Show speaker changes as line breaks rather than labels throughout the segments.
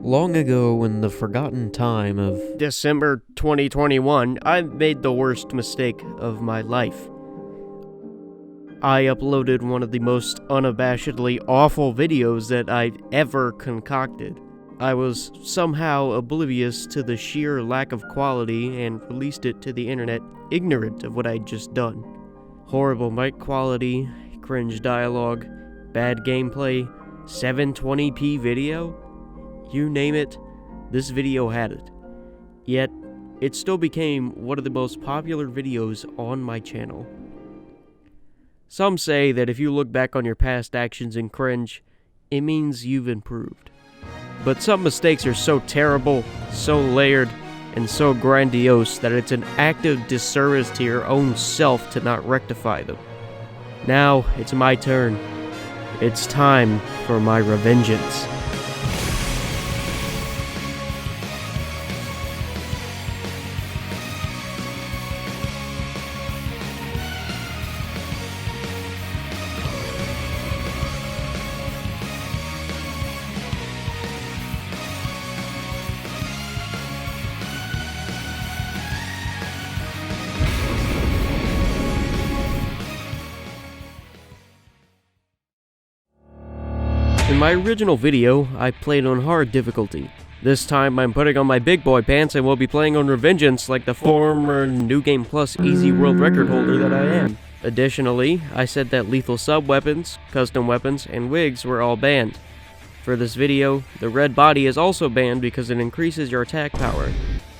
Long ago in the forgotten time of
December 2021, I made the worst mistake of my life. I uploaded one of the most unabashedly awful videos that I've ever concocted. I was somehow oblivious to the sheer lack of quality and released it to the internet ignorant of what I'd just done. Horrible mic quality, cringe dialogue, bad gameplay, 720p video. You name it, this video had it. Yet, it still became one of the most popular videos on my channel. Some say that if you look back on your past actions and cringe, it means you've improved. But some mistakes are so terrible, so layered, and so grandiose that it's an active disservice to your own self to not rectify them. Now, it's my turn. It's time for my revengeance. In my original video, I played on hard difficulty. This time I'm putting on my big boy pants and will be playing on Revengeance like the former New Game Plus Easy World Record holder that I am. Additionally, I said that lethal sub-weapons, custom weapons, and wigs were all banned. For this video, the red body is also banned because it increases your attack power,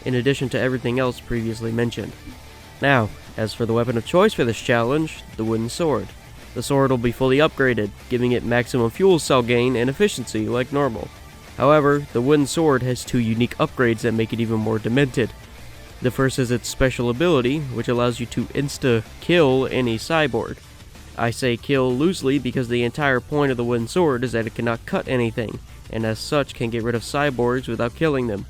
in addition to everything else previously mentioned. Now, as for the weapon of choice for this challenge, the wooden sword. The sword will be fully upgraded, giving it maximum fuel cell gain and efficiency like normal. However, the wooden sword has two unique upgrades that make it even more demented. The first is its special ability, which allows you to insta-kill any cyborg. I say kill loosely because the entire point of the wooden sword is that it cannot cut anything, and as such can get rid of cyborgs without killing them.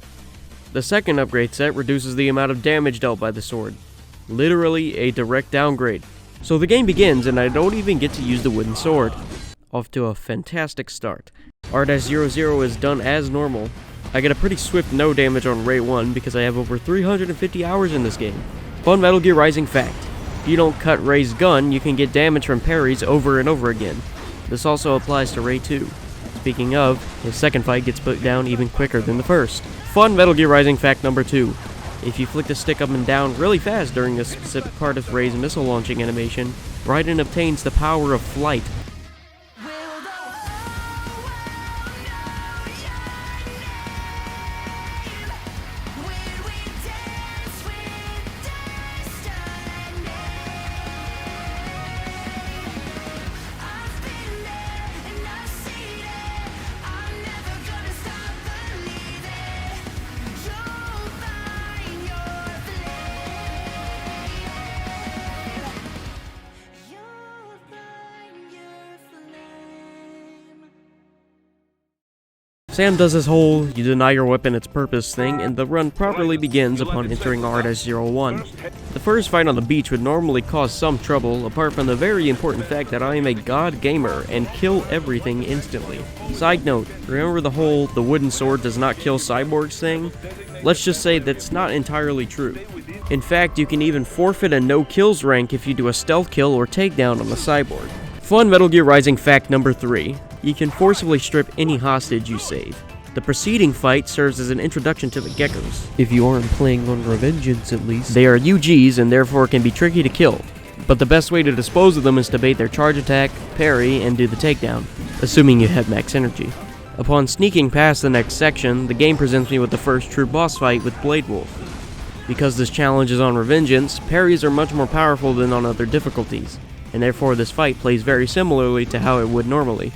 The second upgrade set reduces the amount of damage dealt by the sword. Literally a direct downgrade. So the game begins and I don't even get to use the wooden sword. Off to a fantastic start. R-00 is done as normal. I get a pretty swift no damage on Ray 1 because I have over 350 hours in this game. Fun Metal Gear Rising fact. If you don't cut Ray's gun, you can get damage from parries over and over again. This also applies to Ray 2. Speaking of, his second fight gets put down even quicker than the first. Fun Metal Gear Rising fact number 2. If you flick the stick up and down really fast during a specific part of Ray's missile launching animation, Raiden obtains the power of flight. Sam does his whole you deny your weapon its purpose thing, and the run properly begins upon entering R-01. The first fight on the beach would normally cause some trouble, apart from the very important fact that I am a god gamer and kill everything instantly. Side note, remember the whole the wooden sword does not kill cyborgs thing? Let's just say that's not entirely true. In fact, you can even forfeit a no kills rank if you do a stealth kill or takedown on the cyborg. Fun Metal Gear Rising fact number 3. You can forcibly strip any hostage you save. The preceding fight serves as an introduction to the geckos.
if you aren't playing on Revengeance at least.
They are UGs and therefore can be tricky to kill, but the best way to dispose of them is to bait their charge attack, parry, and do the takedown, assuming you have max energy. Upon sneaking past the next section, the game presents me with the first true boss fight with Blade Wolf. Because this challenge is on Revengeance, parries are much more powerful than on other difficulties, and therefore this fight plays very similarly to how it would normally.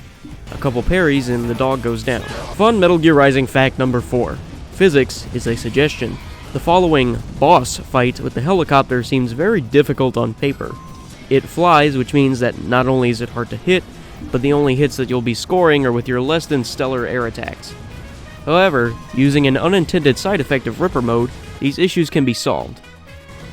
A couple parries and the dog goes down. Fun Metal Gear Rising fact number 4. Physics is a suggestion. The following boss fight with the helicopter seems very difficult on paper. It flies, which means that not only is it hard to hit, but the only hits that you'll be scoring are with your less than stellar air attacks. However, using an unintended side effect of Ripper mode, these issues can be solved.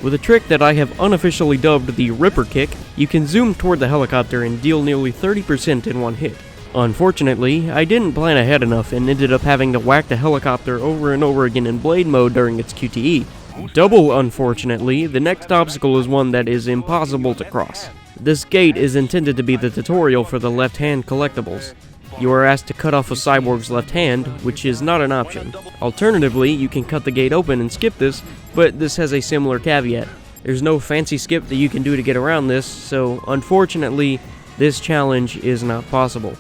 With a trick that I have unofficially dubbed the Ripper Kick, you can zoom toward the helicopter and deal nearly 30% in one hit. Unfortunately, I didn't plan ahead enough and ended up having to whack the helicopter over and over again in blade mode during its QTE. Double unfortunately, the next obstacle is one that is impossible to cross. This gate is intended to be the tutorial for the left-hand collectibles. You are asked to cut off a cyborg's left hand, which is not an option. Alternatively, you can cut the gate open and skip this, but this has a similar caveat. There's no fancy skip that you can do to get around this, so unfortunately, this challenge is not possible.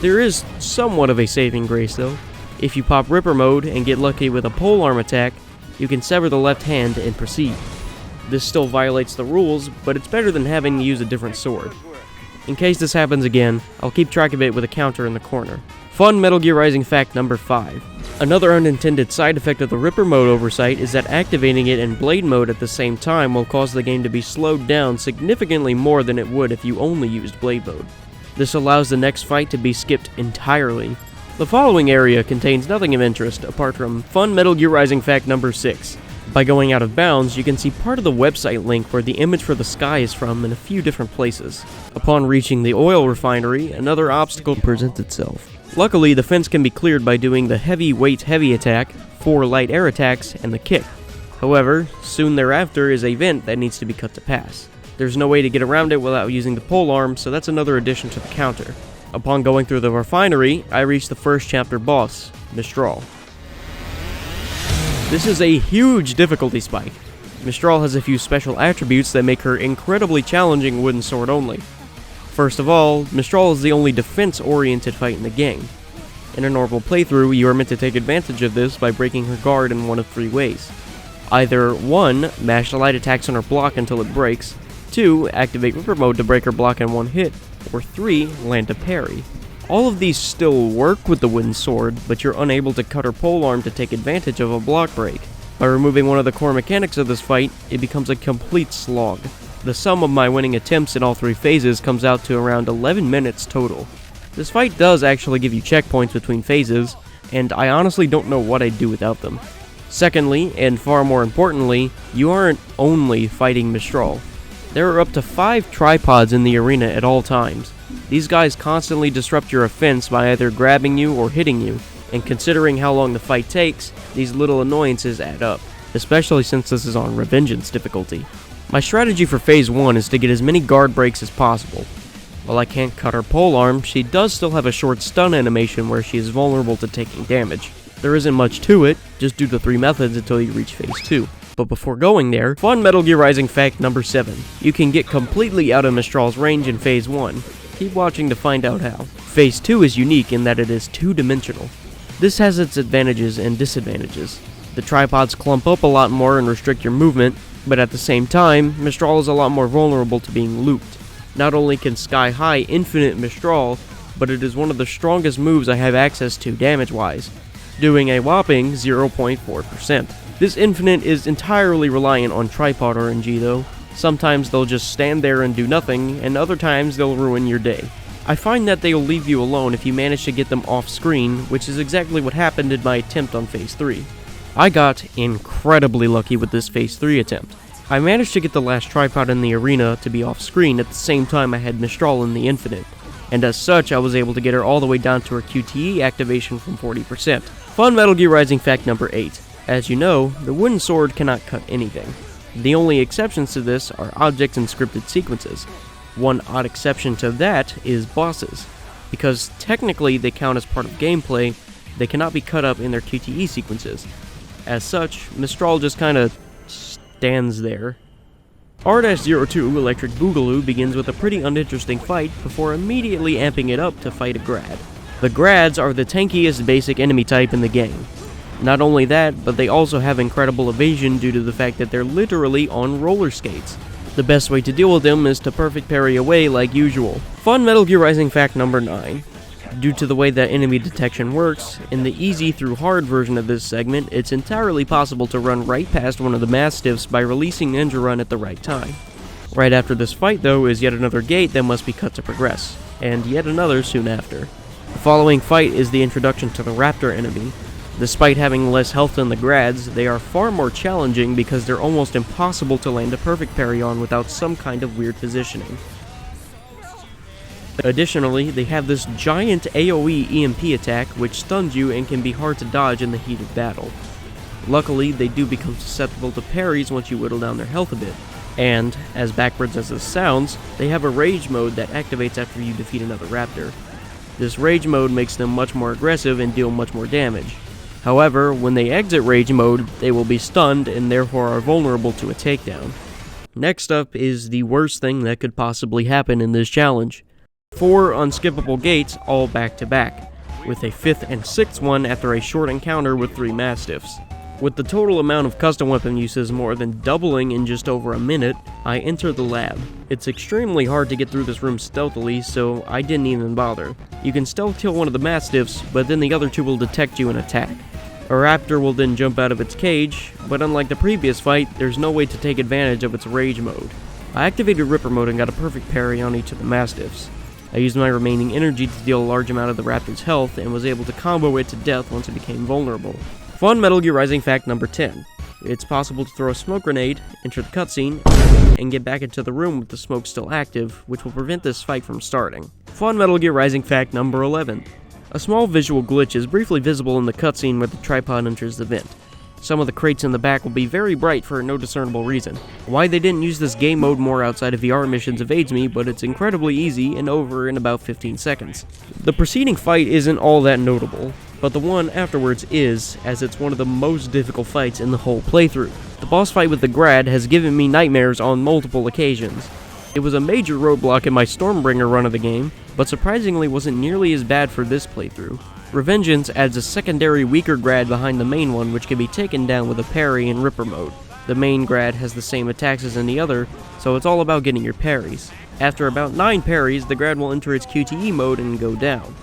There is somewhat of a saving grace though. If you pop Ripper mode and get lucky with a polearm attack, you can sever the left hand and proceed. This still violates the rules, but it's better than having to use a different sword. In case this happens again, I'll keep track of it with a counter in the corner. Fun Metal Gear Rising fact number 5. Another unintended side effect of the Ripper mode oversight is that activating it in Blade mode at the same time will cause the game to be slowed down significantly more than it would if you only used Blade mode. This allows the next fight to be skipped entirely. The following area contains nothing of interest apart from Fun Metal Gear Rising fact number 6. By going out of bounds, you can see part of the website link where the image for the sky is from in a few different places. Upon reaching the oil refinery, another obstacle presents itself. Luckily, the fence can be cleared by doing the heavy weight heavy attack, 4 light air attacks, and the kick. However, soon thereafter is a vent that needs to be cut to pass. There's no way to get around it without using the polearm, so that's another addition to the counter. Upon going through the refinery, I reach the first chapter boss, Mistral. This is a huge difficulty spike. Mistral has a few special attributes that make her incredibly challenging wooden sword only. First of all, Mistral is the only defense-oriented fight in the game. In a normal playthrough, you are meant to take advantage of this by breaking her guard in one of 3 ways. Either 1. Mash the light attacks on her block until it breaks, 2. Activate Ripper mode to break her block in one hit, or 3. Land a parry. All of these still work with the wooden sword, but you're unable to cut her polearm to take advantage of a block break. By removing one of the core mechanics of this fight, it becomes a complete slog. The sum of my winning attempts in all 3 phases comes out to around 11 minutes total. This fight does actually give you checkpoints between phases, and I honestly don't know what I'd do without them. Secondly, and far more importantly, you aren't only fighting Mistral. There are up to 5 tripods in the arena at all times. These guys constantly disrupt your offense by either grabbing you or hitting you, and considering how long the fight takes, these little annoyances add up, especially since this is on Revengeance difficulty. My strategy for Phase 1 is to get as many guard breaks as possible. While I can't cut her polearm, she does still have a short stun animation where she is vulnerable to taking damage. There isn't much to it, just do the 3 methods until you reach Phase 2. But before going there, Fun Metal Gear Rising fact number 7. You can get completely out of Mistral's range in Phase 1. Keep watching to find out how. Phase 2 is unique in that it is 2-dimensional. This has its advantages and disadvantages. The tripods clump up a lot more and restrict your movement, but at the same time, Mistral is a lot more vulnerable to being looped. Not only can Sky High infinite Mistral, but it is one of the strongest moves I have access to damage-wise, doing a whopping 0.4%. This infinite is entirely reliant on tripod RNG though. Sometimes they'll just stand there and do nothing, and other times they'll ruin your day. I find that they'll leave you alone if you manage to get them off screen, which is exactly what happened in my attempt on Phase 3. I got incredibly lucky with this Phase 3 attempt. I managed to get the last tripod in the arena to be off screen at the same time I had Mistral in the infinite, and as such I was able to get her all the way down to her QTE activation from 40%. Fun Metal Gear Rising fact number 8. As you know, the wooden sword cannot cut anything. The only exceptions to this are objects and scripted sequences. One odd exception to that is bosses. Because technically they count as part of gameplay, they cannot be cut up in their QTE sequences. As such, Mistral just kinda stands there. R-02 Electric Boogaloo begins with a pretty uninteresting fight before immediately amping it up to fight a Grad. The Grads are the tankiest basic enemy type in the game. Not only that, but they also have incredible evasion due to the fact that they're literally on roller skates. The best way to deal with them is to perfect parry away like usual. Fun Metal Gear Rising fact number 9. Due to the way that enemy detection works, in the easy through hard version of this segment, it's entirely possible to run right past one of the Mastiffs by releasing Ninja Run at the right time. Right after this fight though is yet another gate that must be cut to progress, and yet another soon after. The following fight is the introduction to the Raptor enemy. Despite having less health than the Grads, they are far more challenging because they're almost impossible to land a perfect parry on without some kind of weird positioning. Additionally, they have this giant AoE EMP attack which stuns you and can be hard to dodge in the heat of battle. Luckily, they do become susceptible to parries once you whittle down their health a bit. And, as backwards as this sounds, they have a rage mode that activates after you defeat another raptor. This rage mode makes them much more aggressive and deal much more damage. However, when they exit rage mode, they will be stunned and therefore are vulnerable to a takedown. Next up is the worst thing that could possibly happen in this challenge. 4 unskippable gates all back to back, with a 5th and 6th one after a short encounter with 3 Mastiffs. With the total amount of custom weapon uses more than doubling in just over a minute, I enter the lab. It's extremely hard to get through this room stealthily, so I didn't even bother. You can stealth kill one of the Mastiffs, but then the other 2 will detect you and attack. A raptor will then jump out of its cage, but unlike the previous fight, there's no way to take advantage of its rage mode. I activated Ripper mode and got a perfect parry on each of the Mastiffs. I used my remaining energy to deal a large amount of the raptor's health and was able to combo it to death once it became vulnerable. Fun Metal Gear Rising fact number 10. It's possible to throw a smoke grenade, enter the cutscene, and get back into the room with the smoke still active, which will prevent this fight from starting. Fun Metal Gear Rising fact number 11. A small visual glitch is briefly visible in the cutscene where the tripod enters the vent. Some of the crates in the back will be very bright for no discernible reason. Why they didn't use this game mode more outside of VR missions evades me, but it's incredibly easy and over in about 15 seconds. The preceding fight isn't all that notable, but the one afterwards is, as it's one of the most difficult fights in the whole playthrough. The boss fight with the Grad has given me nightmares on multiple occasions. It was a major roadblock in my Stormbringer run of the game, but surprisingly wasn't nearly as bad for this playthrough. Revengeance adds a secondary weaker Grad behind the main one which can be taken down with a parry in Ripper mode. The main Grad has the same attacks as in the other, so it's all about getting your parries. After about 9 parries, the Grad will enter its QTE mode and go down.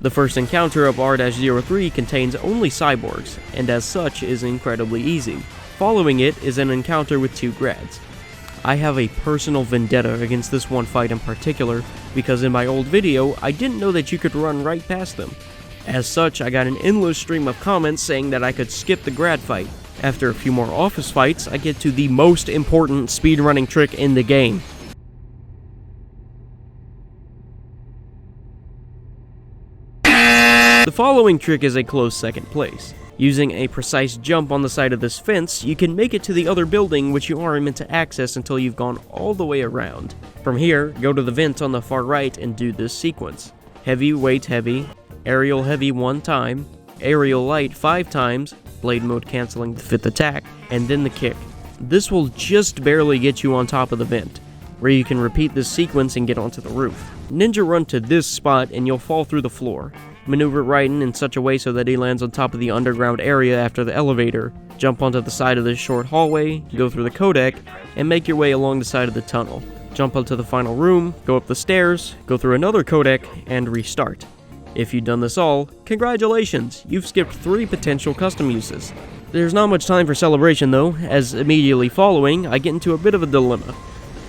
The first encounter of R-03 contains only cyborgs, and as such is incredibly easy. Following it is an encounter with 2 Grads. I have a personal vendetta against this one fight in particular, because in my old video, I didn't know that you could run right past them. As such, I got an endless stream of comments saying that I could skip the Grad fight. After a few more office fights, I get to the most important speedrunning trick in the game. The following trick is a close second place. Using a precise jump on the side of this fence, you can make it to the other building which you aren't meant to access until you've gone all the way around. From here, go to the vent on the far right and do this sequence. Heavy, weight, heavy, aerial heavy 1 time, aerial light 5 times, blade mode cancelling the 5th attack, and then the kick. This will just barely get you on top of the vent, where you can repeat this sequence and get onto the roof. Ninja run to this spot and you'll fall through the floor. Maneuver Raiden in such a way so that he lands on top of the underground area after the elevator, jump onto the side of this short hallway, go through the codec, and make your way along the side of the tunnel. Jump onto the final room, go up the stairs, go through another codec, and restart. If you've done this all, congratulations! You've skipped 3 potential custom uses. There's not much time for celebration though, as immediately following, I get into a bit of a dilemma.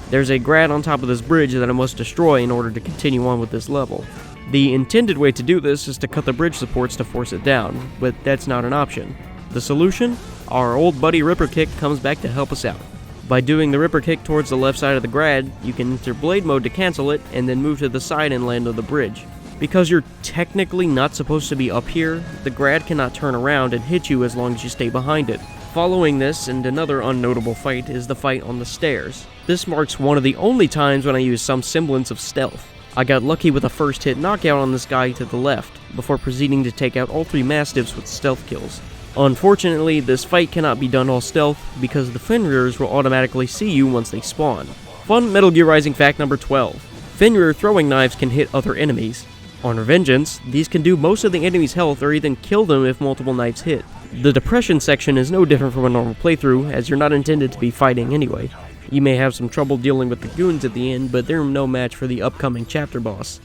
There's a Grad on top of this bridge that I must destroy in order to continue on with this level. The intended way to do this is to cut the bridge supports to force it down, but that's not an option. The solution? Our old buddy Ripper Kick comes back to help us out. By doing the Ripper Kick towards the left side of the Grad, you can enter blade mode to cancel it, and then move to the side and land on the bridge. Because you're technically not supposed to be up here, the Grad cannot turn around and hit you as long as you stay behind it. Following this, and another unnotable fight, is the fight on the stairs. This marks one of the only times when I use some semblance of stealth. I got lucky with a first hit knockout on this guy to the left, before proceeding to take out all 3 Mastiffs with stealth kills. Unfortunately, this fight cannot be done all stealth, because the Fenrir's will automatically see you once they spawn. Fun Metal Gear Rising fact number 12. Fenrir throwing knives can hit other enemies. On Revengeance, these can do most of the enemy's health or even kill them if multiple knives hit. The depression section is no different from a normal playthrough, as you're not intended to be fighting anyway. You may have some trouble dealing with the goons at the end, but they're no match for the upcoming chapter boss.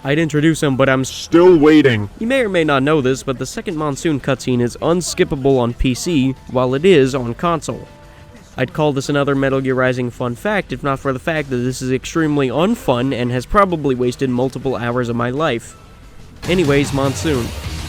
I'd introduce him, but I'm still waiting. You may or may not know this, but the second Monsoon cutscene is unskippable on PC, while it is on console. I'd call this another Metal Gear Rising fun fact, if not for the fact that this is extremely unfun and has probably wasted multiple hours of my life. Anyways, Monsoon.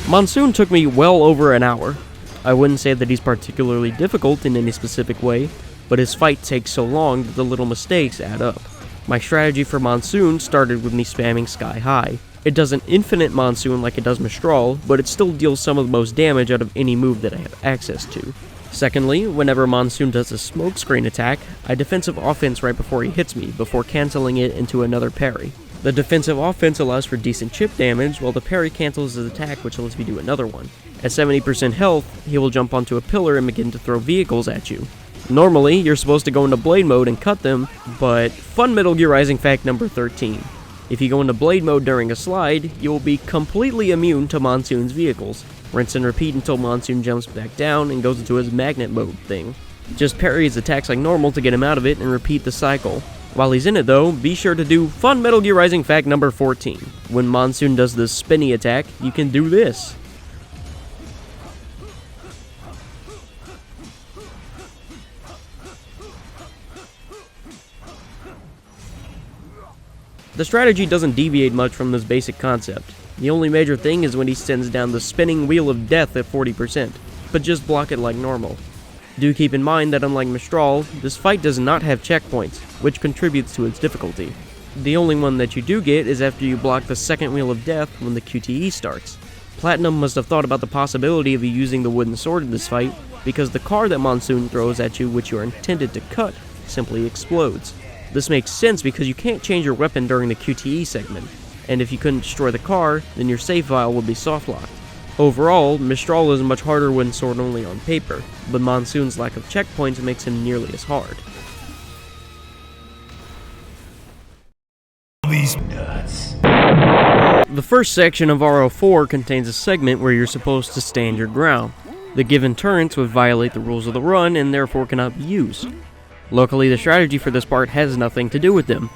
Monsoon took me well over an hour. I wouldn't say that he's particularly difficult in any specific way, but his fight takes so long that the little mistakes add up. My strategy for Monsoon started with me spamming Sky High. It does an infinite Monsoon like it does Mistral, but it still deals some of the most damage out of any move that I have access to. Secondly, whenever Monsoon does a smokescreen attack, I defensive offense right before he hits me, before canceling it into another parry. The defensive offense allows for decent chip damage, while the parry cancels his attack, which lets me do another one. At 70% health, he will jump onto a pillar and begin to throw vehicles at you. Normally, you're supposed to go into Blade mode and cut them, but fun Metal Gear Rising fact number 13. If you go into Blade mode during a slide, you will be completely immune to Monsoon's vehicles. Rinse and repeat until Monsoon jumps back down and goes into his magnet mode thing. Just parry his attacks like normal to get him out of it and repeat the cycle. While he's in it though, be sure to do fun Metal Gear Rising fact number 14. When Monsoon does the spinny attack, you can do this. The strategy doesn't deviate much from this basic concept. The only major thing is when he sends down the spinning wheel of death at 40%, but just block it like normal. Do keep in mind that unlike Mistral, this fight does not have checkpoints, which contributes to its difficulty. The only one that you do get is after you block the second wheel of death when the QTE starts. Platinum must have thought about the possibility of you using the wooden sword in this fight, because the car that Monsoon throws at you which you are intended to cut simply explodes. This makes sense because you can't change your weapon during the QTE segment, and if you couldn't destroy the car, then your save file would be soft-locked. Overall, Mistral is a much harder wooden sword only on paper, but Monsoon's lack of checkpoints makes him nearly as hard.
These nuts.
The first section of RO4 contains a segment where you're supposed to stand your ground. The given turrets would violate the rules of the run and therefore cannot be used. Luckily, the strategy for this part has nothing to do with them.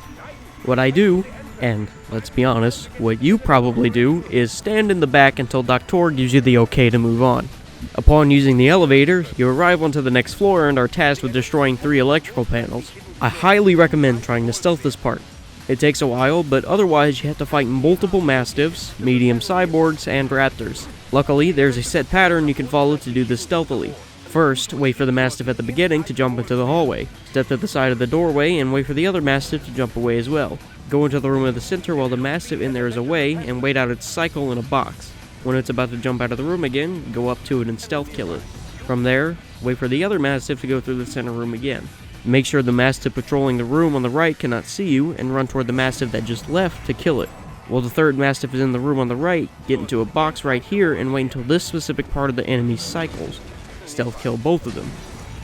What I do, and let's be honest, what you probably do, is stand in the back until Doctor gives you the okay to move on. Upon using the elevator, you arrive onto the next floor and are tasked with destroying 3 electrical panels. I highly recommend trying to stealth this part. It takes a while, but otherwise you have to fight multiple Mastiffs, medium cyborgs, and Raptors. Luckily, there's a set pattern you can follow to do this stealthily. First, wait for the Mastiff at the beginning to jump into the hallway. Step to the side of the doorway and wait for the other Mastiff to jump away as well. Go into the room at the center while the Mastiff in there is away and wait out its cycle in a box. When it's about to jump out of the room again, go up to it and stealth kill it. From there, wait for the other Mastiff to go through the center room again. Make sure the Mastiff patrolling the room on the right cannot see you and run toward the Mastiff that just left to kill it. While the third Mastiff is in the room on the right, get into a box right here and wait until this specific part of the enemy cycles. Stealth kill both of them.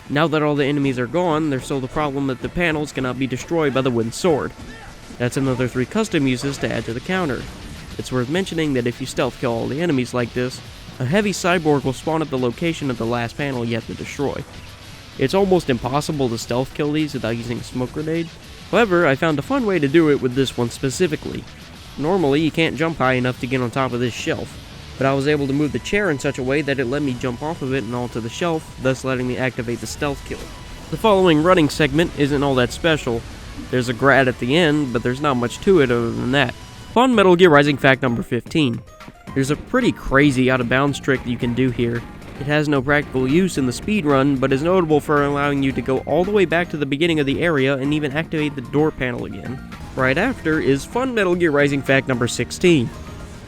Now that all the enemies are gone, there's still the problem that the panels cannot be destroyed by the wooden sword. That's another 3 custom uses to add to the counter. It's worth mentioning that if you stealth kill all the enemies like this, a heavy cyborg will spawn at the location of the last panel you have to destroy. It's almost impossible to stealth kill these without using a smoke grenade. However, I found a fun way to do it with this one specifically. Normally, you can't jump high enough to get on top of this shelf, but I was able to move the chair in such a way that it let me jump off of it and onto the shelf, thus letting me activate the stealth kill. The following running segment isn't all that special. There's a grad at the end, but there's not much to it other than that. Fun Metal Gear Rising fact number 15. There's a pretty crazy out-of-bounds trick that you can do here. It has no practical use in the speedrun, but is notable for allowing you to go all the way back to the beginning of the area and even activate the door panel again. Right after is Fun Metal Gear Rising fact number 16.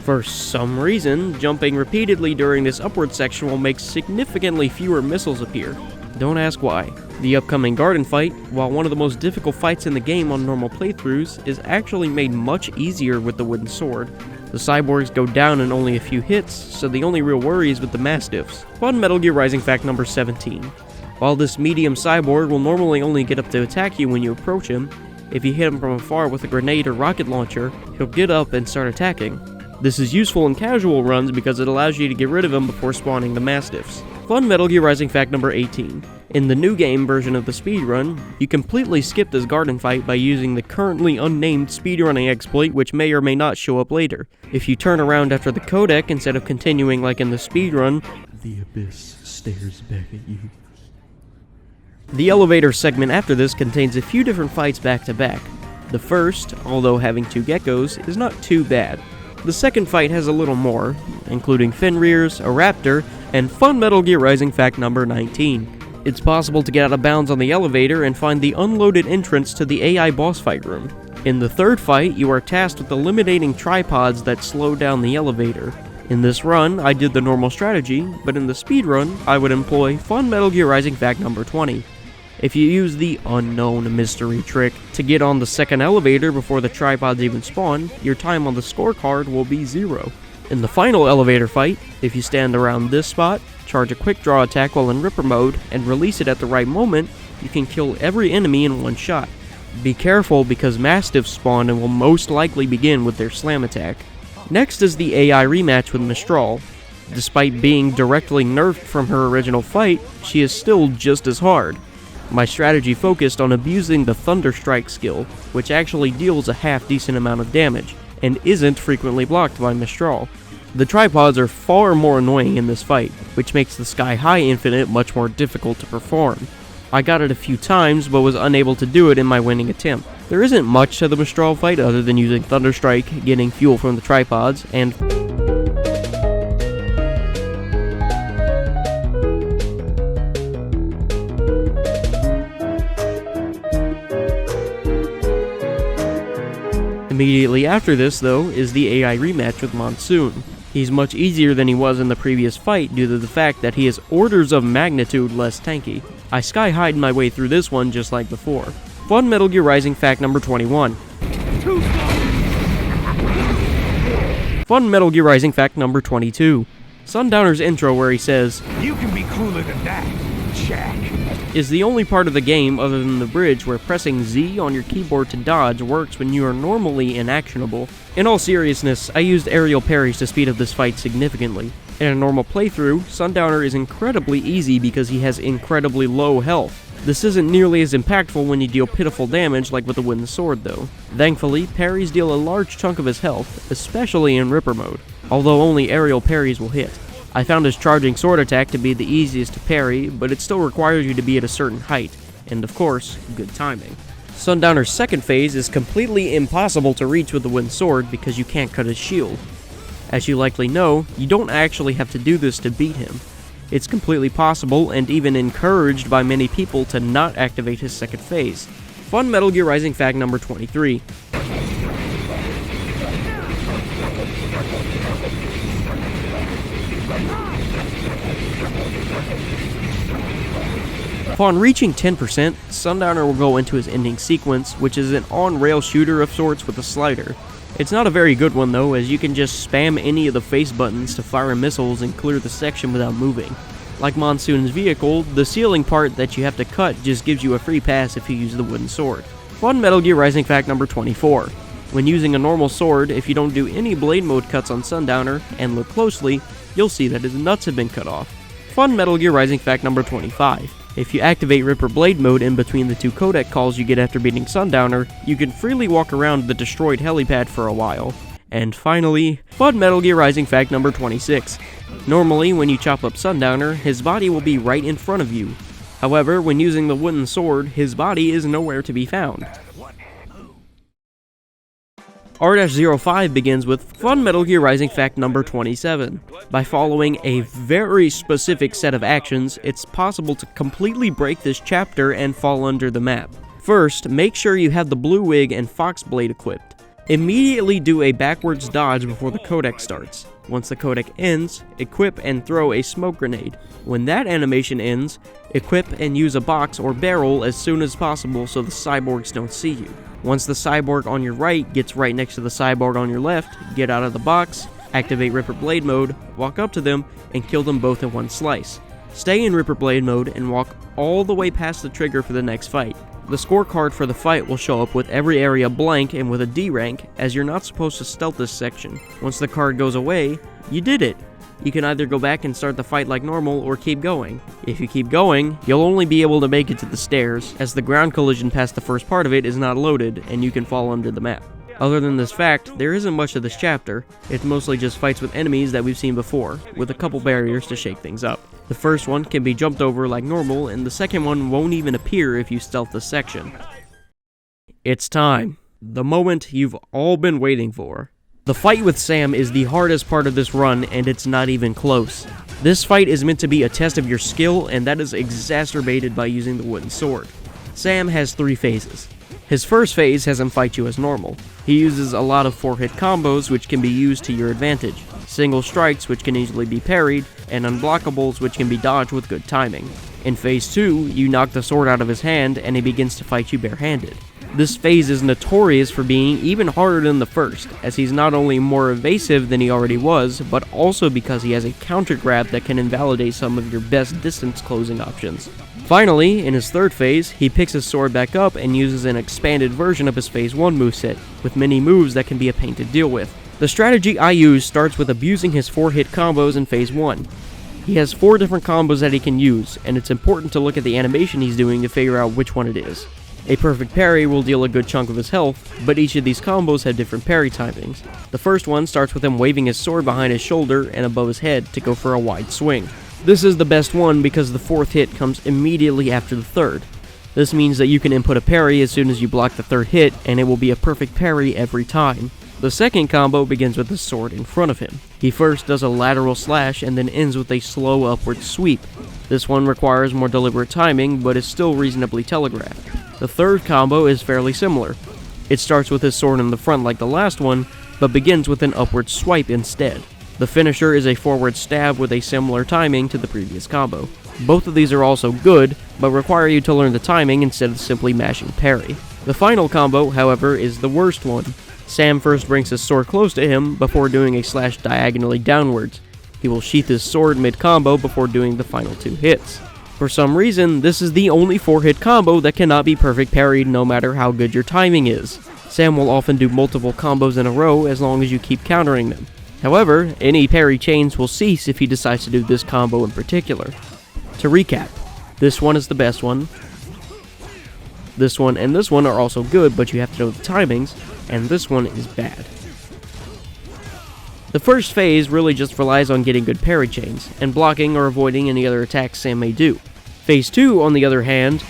For some reason, jumping repeatedly during this upward section will make significantly fewer missiles appear. Don't ask why. The upcoming garden fight, while one of the most difficult fights in the game on normal playthroughs, is actually made much easier with the wooden sword. The cyborgs go down in only a few hits, so the only real worry is with the Mastiffs. Fun Metal Gear Rising fact number 17. While this medium cyborg will normally only get up to attack you when you approach him, if you hit him from afar with a grenade or rocket launcher, he'll get up and start attacking. This is useful in casual runs because it allows you to get rid of him before spawning the Mastiffs. Fun Metal Gear Rising fact number 18. In the new game version of the speedrun, you completely skip this garden fight by using the currently unnamed speedrunning exploit which may or may not show up later. If you turn around after the codec instead of continuing like in the speedrun,
The abyss stares back at you.
the elevator segment after this contains a few different fights back to back. The first, although having 2 geckos, is not too bad. The second fight has a little more, including Fenrir's, a raptor, and fun Metal Gear Rising fact number 19. It's possible to get out of bounds on the elevator and find the unloaded entrance to the AI boss fight room. In the third fight, you are tasked with eliminating tripods that slow down the elevator. In this run, I did the normal strategy, but in the speed run, I would employ fun Metal Gear Rising fact number 20. If you use the unknown mystery trick to get on the second elevator before the tripods even spawn, your time on the scorecard will be 0. In the final elevator fight, if you stand around this spot, charge a quick draw attack while in Ripper mode, and release it at the right moment, you can kill every enemy in one shot. Be careful because Mastiffs spawn and will most likely begin with their slam attack. Next is the AI rematch with Mistral. Despite being directly nerfed from her original fight, she is still just as hard. My strategy focused on abusing the Thunder Strike skill, which actually deals a half-decent amount of damage, and isn't frequently blocked by Mistral. The tripods are far more annoying in this fight, which makes the Sky High Infinite much more difficult to perform. I got it a few times, but was unable to do it in my winning attempt. There isn't much to the Mistral fight other than using Thunder Strike, getting fuel from the tripods, and immediately after this, though, is the AI rematch with Monsoon. He's much easier than he was in the previous fight due to the fact that he is orders of magnitude less tanky. I sky-high'd my way through this one just like before. Fun Metal Gear Rising fact number 21. Fun Metal Gear Rising fact number 22. Sundowner's intro where he says,
"You can be cooler than that, Jack,"
is the only part of the game other than the bridge where pressing Z on your keyboard to dodge works when you are normally inactionable. In all seriousness, I used aerial parries to speed up this fight significantly. In a normal playthrough, Sundowner is incredibly easy because he has incredibly low health. This isn't nearly as impactful when you deal pitiful damage like with the wooden sword though. Thankfully, parries deal a large chunk of his health, especially in Ripper mode, although only aerial parries will hit. I found his charging sword attack to be the easiest to parry, but it still requires you to be at a certain height, and of course, good timing. Sundowner's second phase is completely impossible to reach with the wooden sword because you can't cut his shield. As you likely know, you don't actually have to do this to beat him. It's completely possible and even encouraged by many people to not activate his second phase. Fun Metal Gear Rising fact number 23. Upon reaching 10%, Sundowner will go into his ending sequence, which is an on-rail shooter of sorts with a slider. It's not a very good one though, as you can just spam any of the face buttons to fire missiles and clear the section without moving. Like Monsoon's vehicle, the ceiling part that you have to cut just gives you a free pass if you use the wooden sword. Fun Metal Gear Rising fact number 24. When using a normal sword, if you don't do any blade mode cuts on Sundowner, and look closely, you'll see that his nuts have been cut off. Fun Metal Gear Rising fact number 25. If you activate Ripper Blade mode in between the 2 codec calls you get after beating Sundowner, you can freely walk around the destroyed helipad for a while. And finally, Fun Metal Gear Rising fact number 26. Normally, when you chop up Sundowner, his body will be right in front of you. However, when using the wooden sword, his body is nowhere to be found. R-05 begins with Fun Metal Gear Rising fact number 27. By following a very specific set of actions, it's possible to completely break this chapter and fall under the map. First, make sure you have the Blue Wig and Fox Blade equipped. Immediately do a backwards dodge before the codec starts. Once the codec ends, equip and throw a smoke grenade. When that animation ends, equip and use a box or barrel as soon as possible so the cyborgs don't see you. Once the cyborg on your right gets right next to the cyborg on your left, get out of the box, activate Ripper Blade mode, walk up to them, and kill them both in one slice. Stay in Ripper Blade mode and walk all the way past the trigger for the next fight. The scorecard for the fight will show up with every area blank and with a D rank, as you're not supposed to stealth this section. Once the card goes away, you did it! You can either go back and start the fight like normal or keep going. If you keep going, you'll only be able to make it to the stairs, as the ground collision past the first part of it is not loaded, and you can fall under the map. Other than this fact, there isn't much to this chapter. It's mostly just fights with enemies that we've seen before, with a couple barriers to shake things up. The first one can be jumped over like normal, and the second one won't even appear if you stealth the section. It's time. The moment you've all been waiting for. The fight with Sam is the hardest part of this run, and it's not even close. This fight is meant to be a test of your skill, and that is exacerbated by using the wooden sword. Sam has 3 phases. His first phase has him fight you as normal. He uses a lot of 4-hit combos which can be used to your advantage, single strikes which can easily be parried, and unblockables which can be dodged with good timing. In phase 2, you knock the sword out of his hand and he begins to fight you barehanded. This phase is notorious for being even harder than the first, as he's not only more evasive than he already was, but also because he has a counter grab that can invalidate some of your best distance closing options. Finally, in his third phase, he picks his sword back up and uses an expanded version of his phase 1 moveset, with many moves that can be a pain to deal with. The strategy I use starts with abusing his 4-hit combos in phase 1. He has 4 different combos that he can use, and it's important to look at the animation he's doing to figure out which one it is. A perfect parry will deal a good chunk of his health, but each of these combos have different parry timings. The first one starts with him waving his sword behind his shoulder and above his head to go for a wide swing. This is the best one because the 4th hit comes immediately after the 3rd. This means that you can input a parry as soon as you block the 3rd hit, and it will be a perfect parry every time. The second combo begins with the sword in front of him. He first does a lateral slash and then ends with a slow upward sweep. This one requires more deliberate timing, but is still reasonably telegraphed. The third combo is fairly similar. It starts with his sword in the front like the last one, but begins with an upward swipe instead. The finisher is a forward stab with a similar timing to the previous combo. Both of these are also good, but require you to learn the timing instead of simply mashing parry. The final combo, however, is the worst one. Sam first brings his sword close to him before doing a slash diagonally downwards. He will sheath his sword mid-combo before doing the final 2 hits. For some reason, this is the only 4-hit combo that cannot be perfect parried no matter how good your timing is. Sam will often do multiple combos in a row as long as you keep countering them. However, any parry chains will cease if he decides to do this combo in particular. To recap, this one is the best one. This one and this one are also good, but you have to know the timings, and this one is bad. The first phase really just relies on getting good parry chains, and blocking or avoiding any other attacks Sam may do. Phase 2, on the other hand,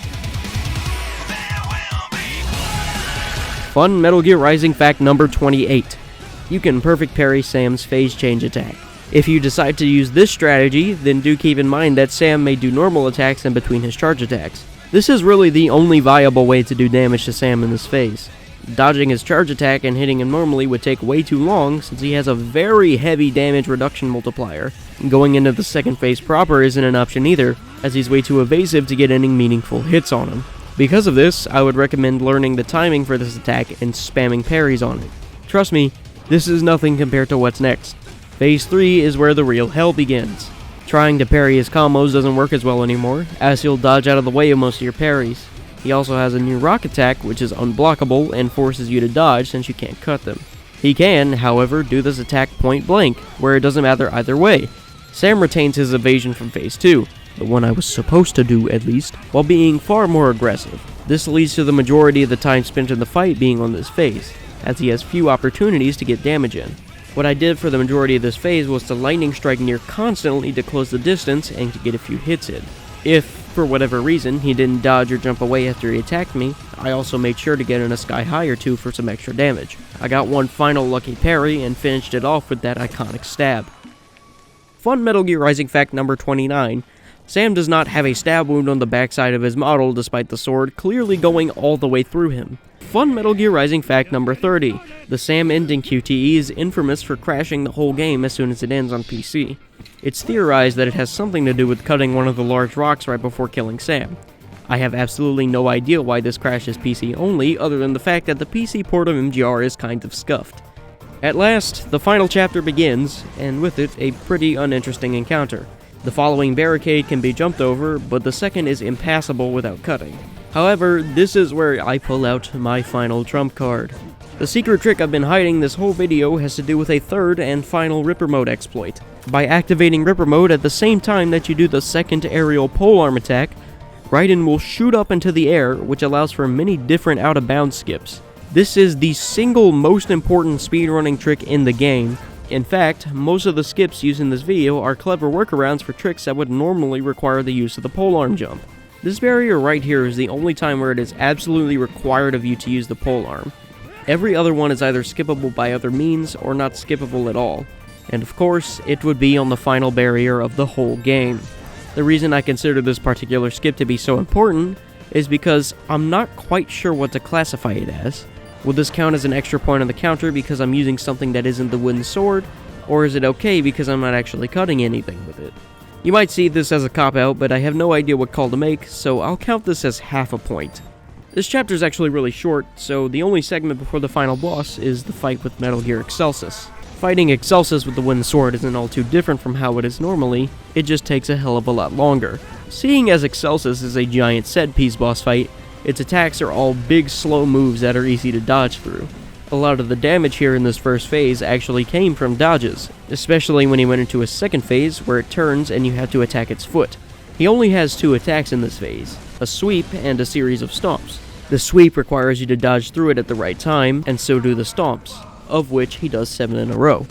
fun Metal Gear Rising fact number 28. You can perfect parry Sam's phase change attack. If you decide to use this strategy, then do keep in mind that Sam may do normal attacks in between his charge attacks. This is really the only viable way to do damage to Sam in this phase. Dodging his charge attack and hitting him normally would take way too long since he has a very heavy damage reduction multiplier. Going into the second phase proper isn't an option either, as he's way too evasive to get any meaningful hits on him. Because of this, I would recommend learning the timing for this attack and spamming parries on it. Trust me, this is nothing compared to what's next. Phase 3 is where the real hell begins. Trying to parry his combos doesn't work as well anymore, as he'll dodge out of the way of most of your parries. He also has a new rock attack, which is unblockable and forces you to dodge since you can't cut them. He can, however, do this attack point blank, where it doesn't matter either way. Sam retains his evasion from Phase 2, the one I was supposed to do at least, while being far more aggressive. This leads to the majority of the time spent in the fight being on this phase, as he has few opportunities to get damage in. What I did for the majority of this phase was to lightning strike near constantly to close the distance and to get a few hits in. If, for whatever reason, he didn't dodge or jump away after he attacked me, I also made sure to get in a sky high or two for some extra damage. I got one final lucky parry and finished it off with that iconic stab. Fun Metal Gear Rising fact number 29. Sam does not have a stab wound on the backside of his model despite the sword clearly going all the way through him. Fun Metal Gear Rising fact number 30. The Sam ending QTE is infamous for crashing the whole game as soon as it ends on PC. It's theorized that it has something to do with cutting one of the large rocks right before killing Sam. I have absolutely no idea why this crash is PC only, other than the fact that the PC port of MGR is kind of scuffed. At last, the final chapter begins, and with it, a pretty uninteresting encounter. The following barricade can be jumped over, but the second is impassable without cutting. However, this is where I pull out my final trump card. The secret trick I've been hiding this whole video has to do with a third and final Ripper Mode exploit. By activating Ripper Mode at the same time that you do the second aerial polearm attack, Raiden will shoot up into the air, which allows for many different out-of-bounds skips. This is the single most important speedrunning trick in the game. In fact, most of the skips used in this video are clever workarounds for tricks that would normally require the use of the polearm jump. This barrier right here is the only time where it is absolutely required of you to use the polearm. Every other one is either skippable by other means or not skippable at all. And of course, it would be on the final barrier of the whole game. The reason I consider this particular skip to be so important is because I'm not quite sure what to classify it as. Will this count as an extra point on the counter because I'm using something that isn't the wooden sword, or is it okay because I'm not actually cutting anything with it? You might see this as a cop-out, but I have no idea what call to make, so I'll count this as half a point. This chapter is actually really short, so the only segment before the final boss is the fight with Metal Gear Excelsus. Fighting Excelsus with the wooden sword isn't all too different from how it is normally, it just takes a hell of a lot longer. Seeing as Excelsus is a giant set-piece boss fight, its attacks are all big slow moves that are easy to dodge through. A lot of the damage here in this first phase actually came from dodges, especially when he went into a second phase where it turns and you have to attack its foot. He only has 2 attacks in this phase, a sweep and a series of stomps. The sweep requires you to dodge through it at the right time, and so do the stomps, of which he does 7 in a row.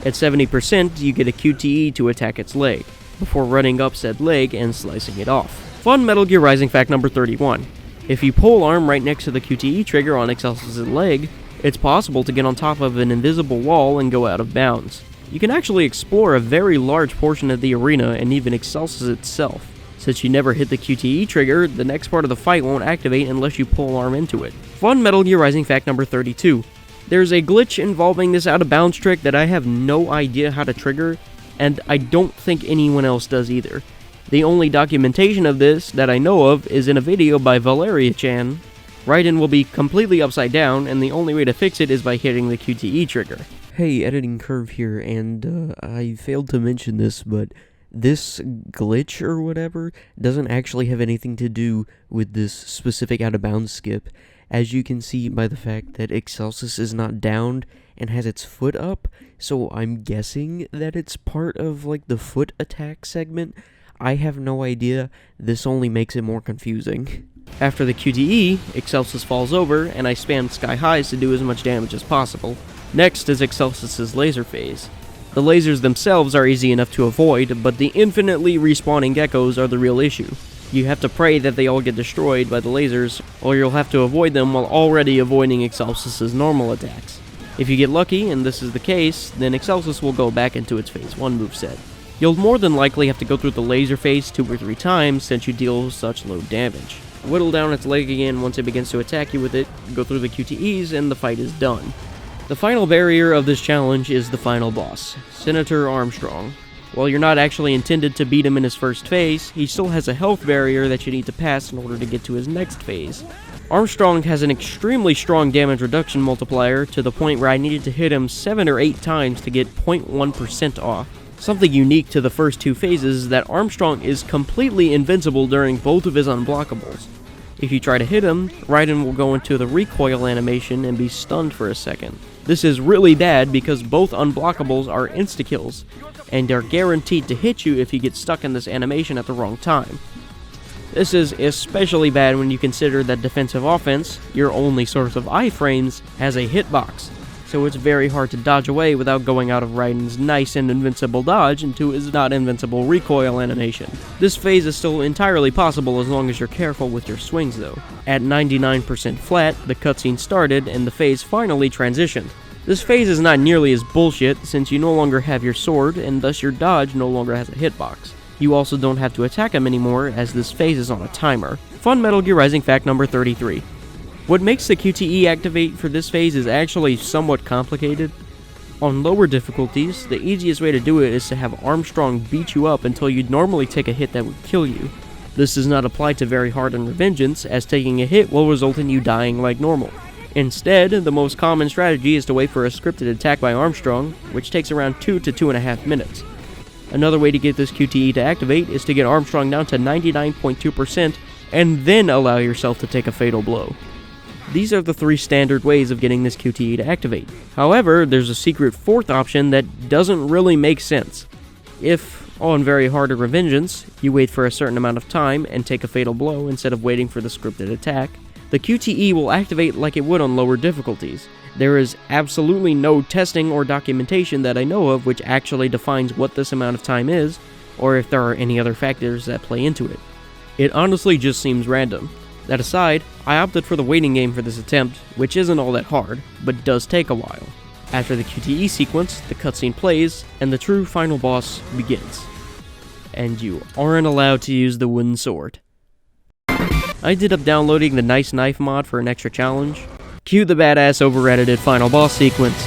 At 70%, you get a QTE to attack its leg, before running up said leg and slicing it off. Fun Metal Gear Rising fact number 31. If you pole arm right next to the QTE trigger on Excelsus' leg, it's possible to get on top of an invisible wall and go out of bounds. You can actually explore a very large portion of the arena and even Excelsus itself. Since you never hit the QTE trigger, the next part of the fight won't activate unless you pole arm into it. Fun Metal Gear Rising fact number 32. There's a glitch involving this out of bounds trick that I have no idea how to trigger, and I don't think anyone else does either. The only documentation of this that I know of is in a video by Valeria-chan. Raiden will be completely upside down, and the only way to fix it is by hitting the QTE trigger.
Hey, Editing Curve here, and I failed to mention this, but this glitch or whatever doesn't actually have anything to do with this specific out-of-bounds skip, as you can see by the fact that Excelsus is not downed and has its foot up, so I'm guessing that it's part of, like, the foot attack segment. I have no idea. This only makes it more confusing. After the QTE, Excelsus falls over, and I spam sky highs to do as much damage as possible. Next is Excelsus' laser phase. The lasers themselves are easy enough to avoid, but the infinitely respawning geckos are the real issue. You have to pray that they all get destroyed by the lasers, or you'll have to avoid them while already avoiding Excelsus' normal attacks. If you get lucky, and this is the case, then Excelsus will go back into its phase 1 moveset. You'll more than likely have to go through the laser phase 2 or 3 times since you deal such low damage. Whittle down its leg again once it begins to attack you with it, go through the QTEs, and the fight is done. The final barrier of this challenge is the final boss, Senator Armstrong. While you're not actually intended to beat him in his first phase, he still has a health barrier that you need to pass in order to get to his next phase. Armstrong has an extremely strong damage reduction multiplier to the point where I needed to hit him 7 or 8 times to get 0.1% off. Something unique to the first 2 phases is that Armstrong is completely invincible during both of his unblockables. If you try to hit him, Raiden will go into the recoil animation and be stunned for a second. This is really bad because both unblockables are insta-kills, and are guaranteed to hit you if you get stuck in this animation at the wrong time. This is especially bad when you consider that defensive offense, your only source of iframes, has a hitbox, so it's very hard to dodge away without going out of Raiden's nice and invincible dodge into his not invincible recoil animation. This phase is still entirely possible as long as you're careful with your swings though. At 99% flat, the cutscene started and the phase finally transitioned. This phase is not nearly as bullshit since you no longer have your sword and thus your dodge no longer has a hitbox. You also don't have to attack him anymore as this phase is on a timer. Fun Metal Gear Rising fact number 33. What makes the QTE activate for this phase is actually somewhat complicated. On lower difficulties, the easiest way to do it is to have Armstrong beat you up until you'd normally take a hit that would kill you. This does not apply to very hard and Revengeance, as taking a hit will result in you dying like normal. Instead, the most common strategy is to wait for a scripted attack by Armstrong, which takes around 2 to 2.5 minutes. Another way to get this QTE to activate is to get Armstrong down to 99.2% and then allow yourself to take a fatal blow. These are the 3 standard ways of getting this QTE to activate. However, there's a secret 4th option that doesn't really make sense. If, on very hard or Revengeance, you wait for a certain amount of time and take a fatal blow instead of waiting for the scripted attack, the QTE will activate like it would on lower difficulties. There is absolutely no testing or documentation that I know of which actually defines what this amount of time is, or if there are any other factors that play into it. It honestly just seems random.
That aside, I opted for the waiting game for this attempt, which isn't all that hard, but does take a while. After the QTE sequence, the cutscene plays, and the true final boss begins. And you aren't allowed to use the wooden sword. I ended up downloading the Nice Knife mod for an extra challenge. Cue the badass over-edited final boss sequence.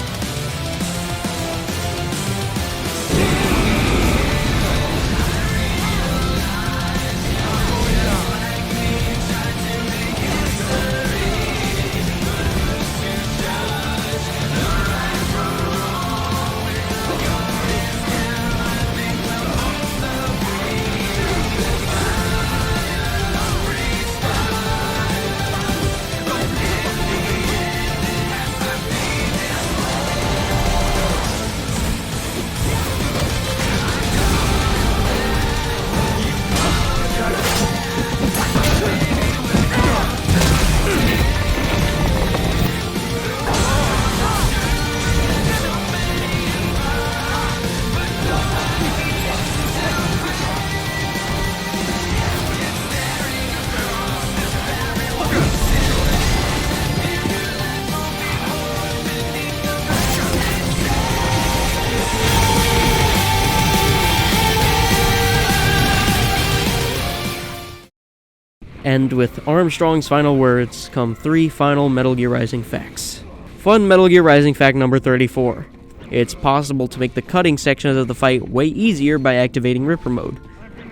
And with Armstrong's final words come 3 final Metal Gear Rising facts. Fun Metal Gear Rising fact number 34. It's possible to make the cutting sections of the fight way easier by activating Ripper mode.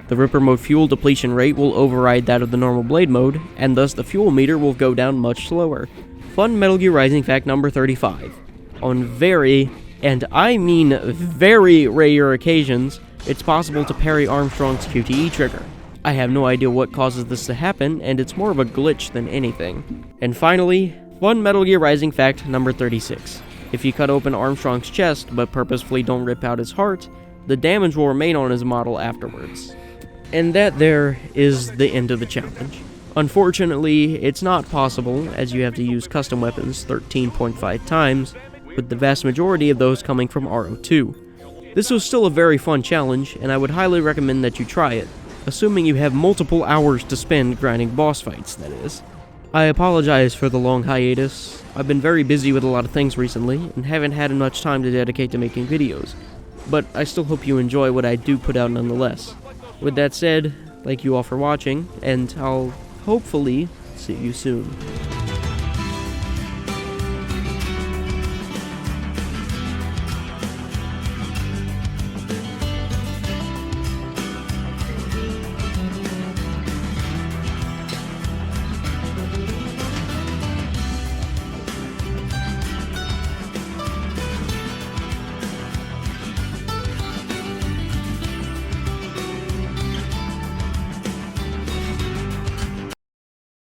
The Ripper mode fuel depletion rate will override that of the normal Blade mode, and thus the fuel meter will go down much slower. Fun Metal Gear Rising fact number 35. On very, and I mean very rare occasions, it's possible to parry Armstrong's QTE trigger. I have no idea what causes this to happen, and it's more of a glitch than anything. And finally, fun Metal Gear Rising fact number 36. If you cut open Armstrong's chest, but purposefully don't rip out his heart, the damage will remain on his model afterwards. And that there is the end of the challenge. Unfortunately, it's not possible, as you have to use custom weapons 13.5 times, with the vast majority of those coming from RO2. This was still a very fun challenge, and I would highly recommend that you try it. Assuming you have multiple hours to spend grinding boss fights, that is. I apologize for the long hiatus. I've been very busy with a lot of things recently, and haven't had much time to dedicate to making videos. But I still hope you enjoy what I do put out nonetheless. With that said, thank you all for watching, and I'll hopefully see you soon.